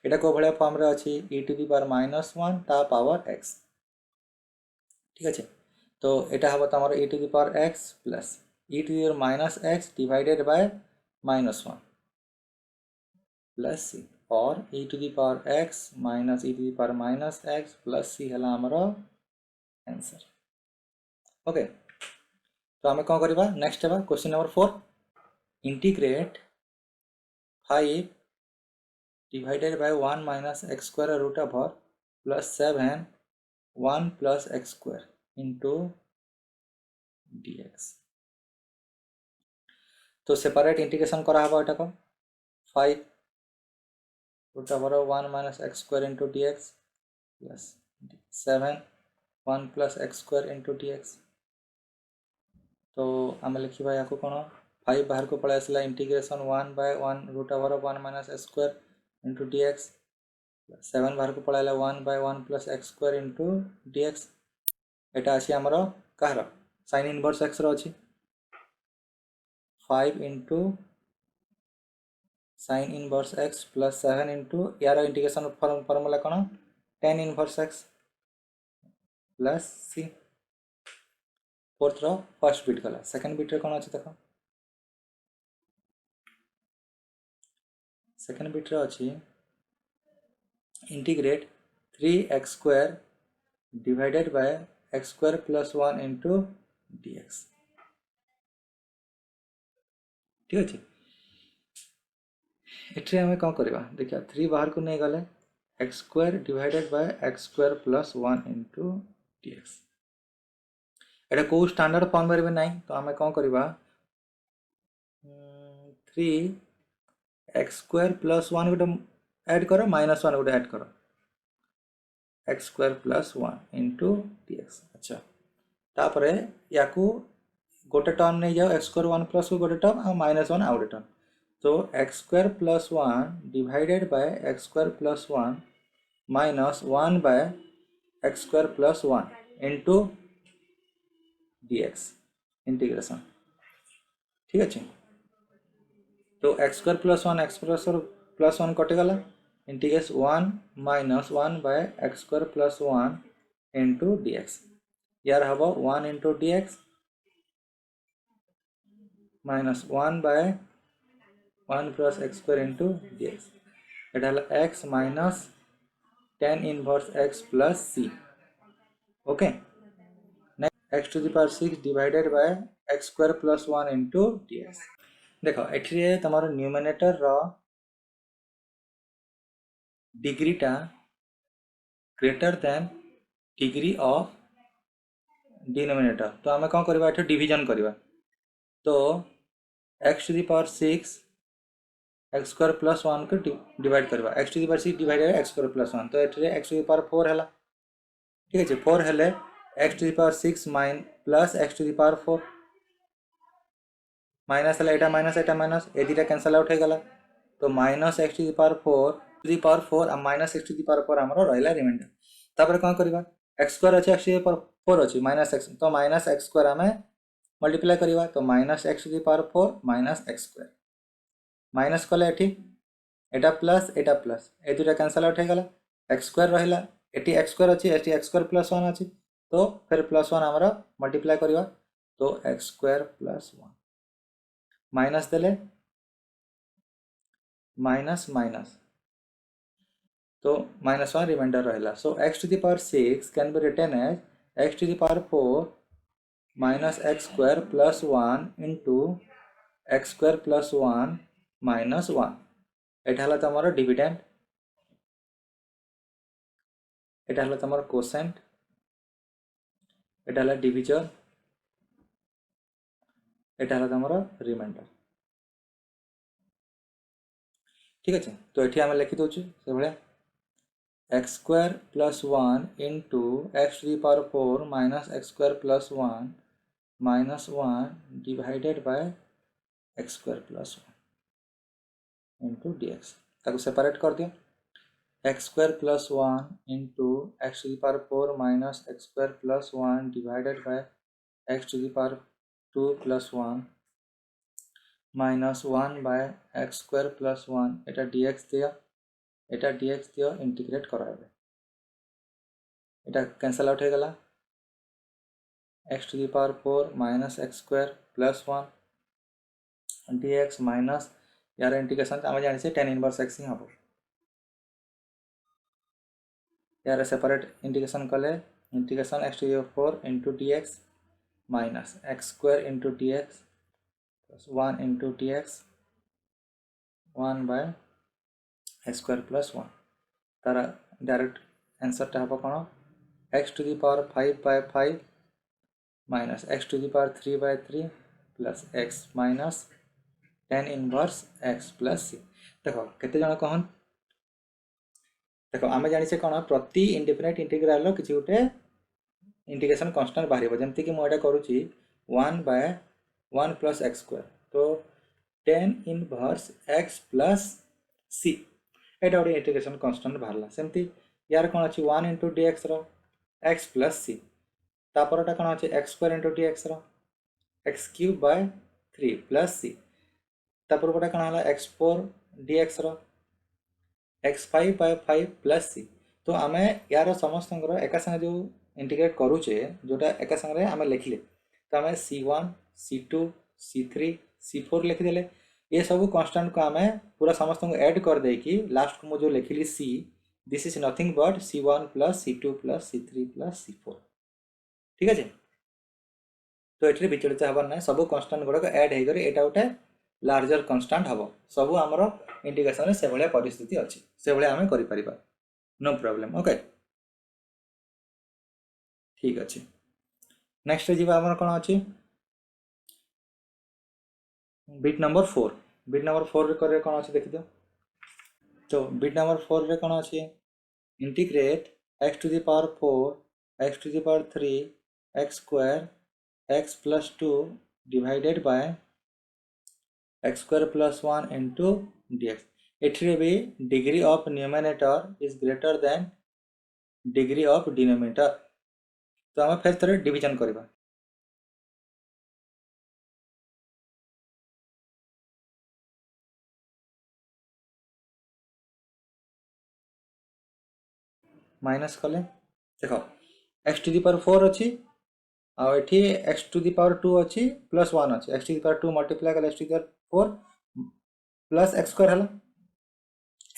এটা को भाया form रे अच्छी e to the power minus 1 ता power x ठीक अच्छे तो यहाँ हम तुम e to the power x plus e to the power minus x divided by minus 1 plus c और e to the power x minus e to the power minus x plus c है हमारा answer okay तो आम कौन करवा next है question number 4 integrate 5 divided by 1 minus x square root over plus 7 1 plus x square into dx तो separate integration करा हबा एटा को 5 root over 1 minus x square into dx plus 7 1 plus x square into dx तो आम लिखा या कौन 5 बाहर को पड़े आसला integration 1 by 1 root over 1 minus x square into dx 7 बाहर को पड़े 1 by 1 plus x square into dx एटा अच्छी आमर कहार साइन इनवर्स x रो अच्छी 5 into sin inverse x plus 7 into यार इंटीग्रेशन फॉर्मूला कौन tan inverse x plus c fourth रो first bit गला सेकंड बिट रे कौन अच्छी देखो सेकंड बिट रे अच्छी integrate 3x square divided by x square plus 1 into dx ठीक अच्छे एट्रे आम कौन करवा देखिए 3 बाहर को नहीं गले x square divided by x square plus 1 into dx एटा को स्टैंडर्ड फॉर्म में नहीं तो आम कौन करवा 3 x square plus 1 गोटे ऐड करो minus 1 गोटे ऐड करो x square plus 1 into dx अच्छा तापरे या को गोटे टर्म नहीं जाओ x square 1 plus गोटे टर्म और minus 1 आउट टर्म तो x square plus 1 divided by x square plus 1 minus 1 by x square plus 1 into dx integration. ठीक अच्छे, तो एक्स स्क्वायर प्लस वन कटिगला, integrate 1 minus 1 by x square plus 1 into dx। यार हम 1 into dx minus 1 by 1 plus x square into dx। एटा हला x minus tan inverse x plus c। Okay, next x to the power 6 divided by x square plus 1 into dx। देख ये तुम numerator रो डिग्रीटा greater than degree of denominator, तो आम कौन करवा डिविजन करवा। तो x to the power 6 x square plus 1 को डिवाइड करवा, x to the power 6 divide x square plus 1, तो ये x टू द पावर 4 है। ठीक है, 4 हेले x to the power 6 minus plus x to the power 4 minus है, एटा माइनस ए दुटा कैंसल आउट हो गला, तो minus x to the power 4 और minus x to the power 4 आमर रहा रिमाइंडर। तापर कौन करवा, एक्स स्क्वायर अच्छे एक्स टू द पावर 4 अच्छी माइनस एक्स, तो माइनस एक्स स्क्वायर आम मल्टीप्लाई करवा, तो minus x to the power 4 minus x square minus कले एटा प्लस ए दुटा कैंसल आउट हो गला, एक्स स्क्वायर रहा, एटी एक्स स्क्वायर अच्छी एटी एक्स स्क्वायर प्लस 1 अच्छी, तो फिर प्लस 1 आमर मल्टीप्लाई करवा, तो एक्स स्क्वायर प्लस 1 माइनस देले माइनस माइनस, तो माइनस 1 रिमाइंडर रहा। So x to the power 6 can be written as x to the power 4 minus x square plus 1 into x square plus 1 minus 1। एटा हला तमरो dividend, एटा हला तमरो quotient, एटा हला division, एटा हला तमरो reminder. ठीक अच्छे, तो ये आम लिखी दौर से भाया x square plus 1 into x to the power 4 minus x square plus 1 minus 1 divided by x square plus 1 into dx। ताको सेपरेट कर दिया, x square plus 1 into x to the power 4 minus x square plus 1 divided by x to the power 2 plus 1 minus 1 by x square plus 1, एटा dx दिया, एटा dx दिया integrate कराइबे, एटा cancel out हो गला, x to the power 4 minus x square plus 1 dx minus यार integration आम जानी tan inverse x ही हम, यार सेपरेट इंटीग्रेशन कले integration x to the power 4 into dx minus x square into dx plus 1 into dx 1 by x square plus 1। तार direct answer हम कौन, x to the power 5 by 5 minus x to the power 3 bye 3 plus x minus tan inverse x plus c. देख केते जन कहन, देख आम जानी कौन प्रति इंडिफिनिट इंटीग्राल किसी गोटे इंटीग्रेशन कांस्टेंट बाहर, जमती कि मुझे करुच्ची 1 बाय 1 प्लस एक्स स्क्वायर, तो tan इनवर्स x प्लस सी एटा गोटे इंटीग्रेशन कांस्टेंट बाहर सेमती। यार कौन अच्छी 1 इंटू dx रो x प्लस सी, तापरटा कौन अच्छे एक्स स्क्वायर इंटू dx रो x cube by 3 plus c, तापूर्वटा कौन है x4 dx रो x5 बाय 5 प्लस सी। तो आम यार समस्त एका संगे जो इंटीग्रेट करुचे जोटा एका संगे आम लिखले, तो आम c1 c2 c3 c4 लिखिदेले, ये सब कांस्टेंट को आम पूरा समस्त को ऐड कर देकी लास्ट को मुझे लिखिली c, this is nothing but c1 plus c2 plus c3 plus c4। ठीक है, तो ये विचलित हबार ना, सब कांस्टेंट गुड़ाक ऐड होकर यहाँ गोटे लार्जर कांस्टेंट हम, सब आमर इंटीग्रेशन से भाया परिस्थिति अच्छी, से भाया आम कर नो प्रॉब्लम। ओके, ठीक अच्छे, नेक्स्ट जी आम कौन अच्छी बिट नंबर 4, बिट नंबर 4 रे कौन अच्छे देखी दो, तो बिट नंबर 4 रे कौन अच्छे integrate x to the power 4 x to the power 3 x square x plus 2 divided by x square plus 1 into dx। एठरे भी degree of numerator is greater than degree of denominator. तो आम फिर थोड़े division करवा माइनस कले देख x to the power 4 अच्छी आठी एक्स टू दी पावर 2 अच्छी प्लस 1 अच्छी x to the power 2 multiply कले x to the power 4 plus x square है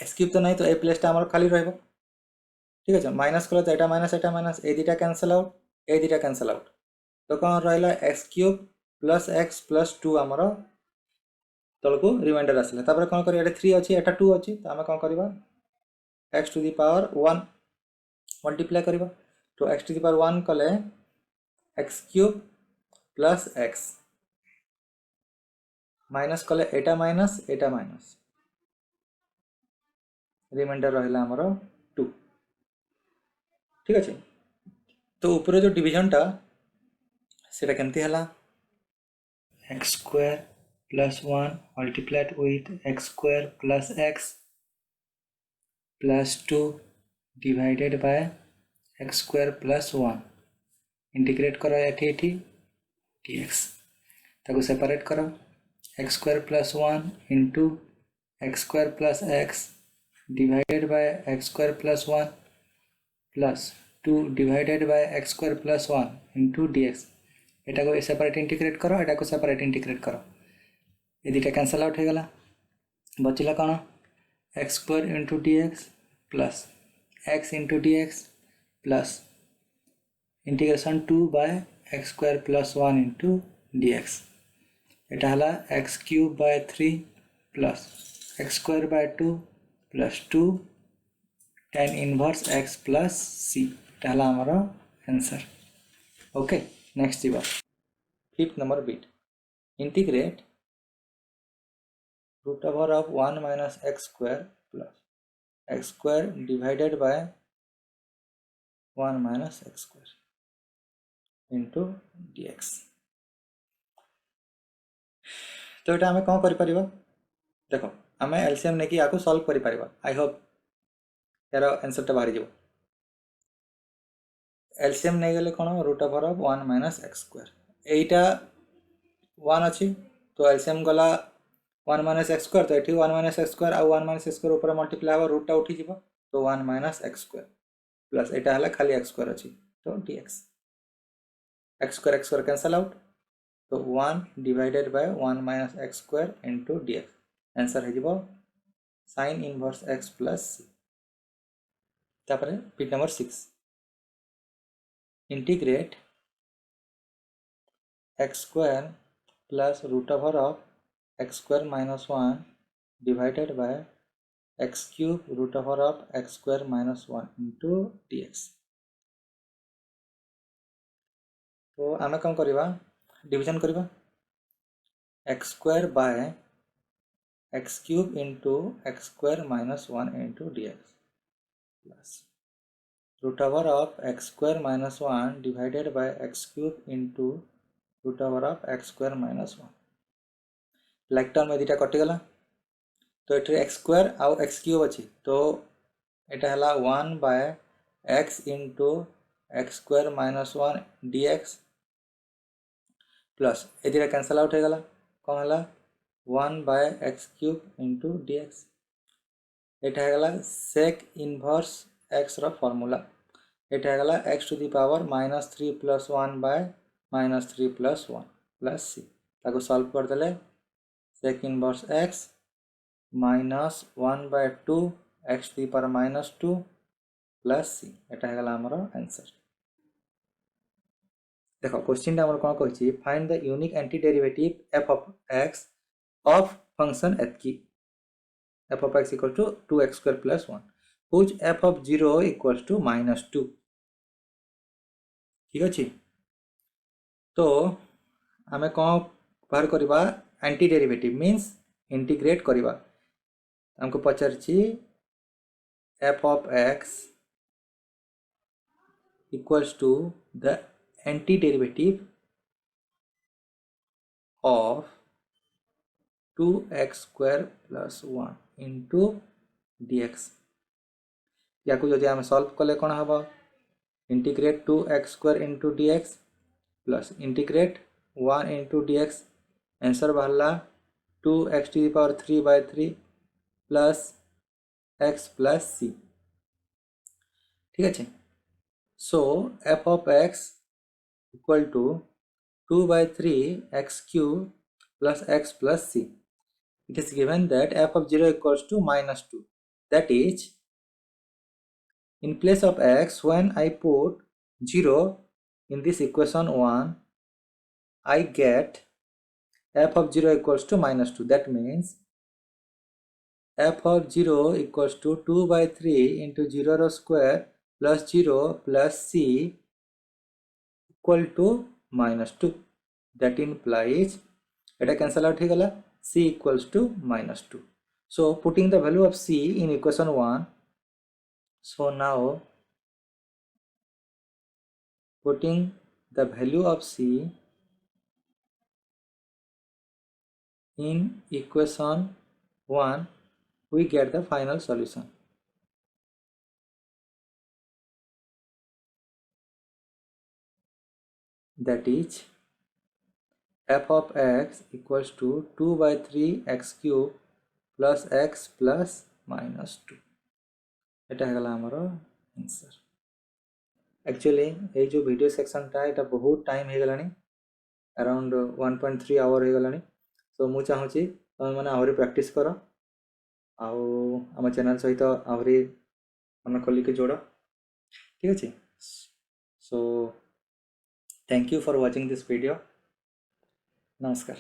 एक्स क्यूब तो नहीं तो ए प्लेस आम खाली रहा ठीक है माइनस कले तो यहाँ माइनस ए दुटा कैंसल आउट ए दुटा कैंसल आउट तो कौन रहा x cube plus x plus 2 आमर तलू रिमाइंडर आसला कौन कर 3 अच्छी एटा 2 अच्छी तो आम कौन करवा x to the power 1 multiply करवा तो एक्स टू दी पावर 1 कले x cube plus x minus कले एटा माइनस रिमाइंडर रहा आमर 2 ठीक अच्छे। तो ऊपर जो डिविजन टा सेटा केमती है x square plus 1 multiplied with x square plus x plus 2 divided by x square plus 1 integrate करो एटी dx ताको सेपरेट करो x square plus 1 into x square plus x divided by x square plus 1 plus 2 divided by x square plus 1 into dx एटा को separate integrate करो एटा को separate integrate करो ये दुटा cancel out हो गला बचला कौन x square into dx plus x into dx plus integration 2 by x square plus 1 into dx एटा हला x cube by 3 plus x square by 2 plus 2 tan inverse x plus c एटा हला हमारा answer. Okay next जीवा 5th number bit integrate root over of 1 minus x square plus x square divided by 1 minus x square into dx तो ये आम कौन कर देख आम एलसीएम नहीं कि सॉल्व कर आई होप यार आंसर टा बाहरी जाव एलसीएम नहीं गले कौन root over of 1 minus x square एटा 1 अच्छी तो एलसीएम गला 1 माइनस एक्स स्क्वायर तो ये 1 माइनस एक्स स्क्वायर आउ 1 माइनस एक्स स्क्वायर ऊपर मल्टीप्लाई हम रूटा उठी जीव तो 1 minus x square plus iota है खाली एक्स स्क्वायर अच्छी तो dx x square cancel out तो 1 divided by 1 minus x square into dx answer हो sine inverse x plus c तापर bit number 6 integrate x square plus root over of x square minus 1 divided by x cube root over of x square minus 1 into dx तो आम कौन करवा division करवा x square by x cube into x square minus 1 into dx plus root over of x square minus 1 divided by x cube into root over of x square minus 1 like term में दुटा कटिगला तो ये x square आउ x cube अच्छी तो यहाँ है 1 by x into x square minus 1 dx plus ये दुटा कैंसल आउट हो गला कौन है 1 by x cube into dx यहाँ है सेक इनवर्स एक्स फॉर्मूला यहाँ है x to the power minus 3 plus 1 by minus 3 plus 1 plus c ताको सॉल्व करदे sec inverse x minus 1 by 2 x to the power minus 2 plus c यहाँ है आमर answer. देख क्वेश्चन आम कौन कही find the unique anti derivative f of x of function एतकी f of x equal to 2x square plus 1 whose f of 0 equal to minus 2 ठीक अच्छे। तो आम कौन बाहर करवा एंटी डेरिवेटिव मीन्स इंटीग्रेट करवा हमको पचार f of x equals to the anti derivative of 2x square plus 1 into dx या को जदि आम सॉल्व कले कौन हम integrate 2x square into dx plus integrate 1 into dx answer बाहरला 2x to the power 3/3 plus x plus c ठीक है। So f of x equal to 2/3 x cube plus x plus c. It is given that f of 0 equals to -2. That is, in place of x, when I put 0 in this equation 1, I get f of 0 equals to -2. That means f of 0 equals to 2/3 into 0 square plus 0 plus c equal to -2. That implies it cancel out here, c equals to -2. So putting the value of c in equation 1, so now putting the value of c in equation 1, we get the final solution. That is, f of x equals to 2/3 x cube plus x plus -2. এটা হয়ে গেল আমার answer. Actually ये जो video सेक्शनटा এটা बहुत time हो गलानी, around 1.3 our हो गलानी। सो मु चाहूँगी तुम मैंने आहरी प्रैक्टिस कर आम चैनल सहित आहरी मन खोलिक जोड़ ठीक अच्छे। So thank you for watching this video. नमस्कार।